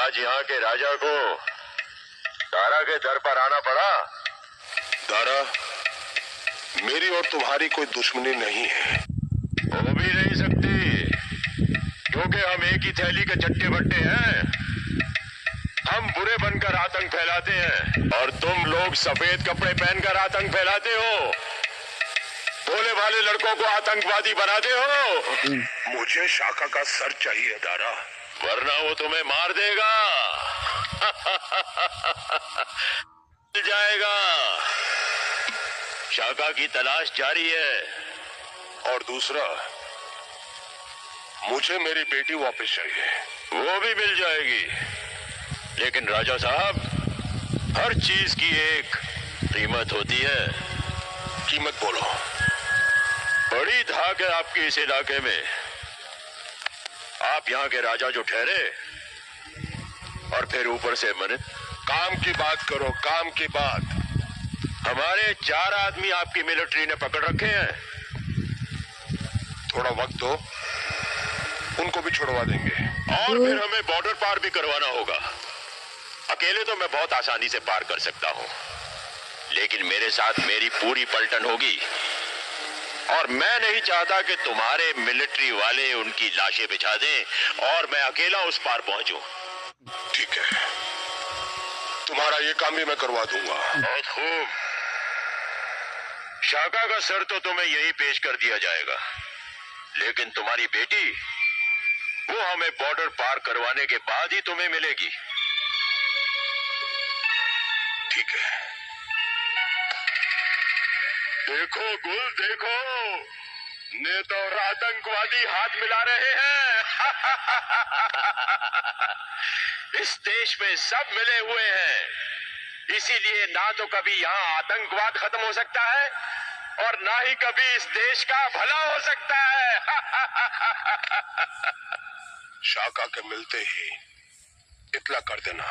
आज यहाँ के राजा को दारा के दर पर आना पड़ा। दारा, मेरी और तुम्हारी कोई दुश्मनी नहीं है। हो भी नहीं सकती, क्योंकि हम एक ही थैली के चट्टे बट्टे हैं। हम बुरे बनकर आतंक फैलाते हैं और तुम लोग सफेद कपड़े पहनकर आतंक फैलाते हो। भोले भाले लड़कों को आतंकवादी बनाते हो। मुझे शाका का सर चाहिए दारा, वरना वो तुम्हें मार देगा। मिल जाएगा। शाका की तलाश जारी है। और दूसरा, मुझे मेरी बेटी वापस चाहिए। वो भी मिल जाएगी, लेकिन राजा साहब, हर चीज की एक कीमत होती है। कीमत बोलो। बड़ी धाक है आपके इस इलाके में। आप यहाँ के राजा जो ठहरे और फिर ऊपर से मन काम की बात करो, काम की बात। हमारे 4 आदमी आपकी मिलिट्री ने पकड़ रखे हैं। थोड़ा वक्त दो, उनको भी छुड़वा देंगे। और फिर हमें बॉर्डर पार भी करवाना होगा। अकेले तो मैं बहुत आसानी से पार कर सकता हूं, लेकिन मेरे साथ मेरी पूरी पलटन होगी। और मैं नहीं चाहता कि तुम्हारे मिलिट्री वाले उनकी लाशें बिछा दें और मैं अकेला उस पार पहुंचूं। ठीक है, तुम्हारा ये काम भी मैं करवा दूंगा। बहुत खूब। शाका का सर तो तुम्हें यही पेश कर दिया जाएगा, लेकिन तुम्हारी बेटी, वो हमें बॉर्डर पार करवाने के बाद ही तुम्हें मिलेगी। ठीक है। देखो गुल, देखो, नेता और आतंकवादी हाथ मिला रहे हैं। इस देश में सब मिले हुए हैं, इसीलिए ना तो कभी यहाँ आतंकवाद खत्म हो सकता है और ना ही कभी इस देश का भला हो सकता है। शाका के मिलते ही इतला कर देना।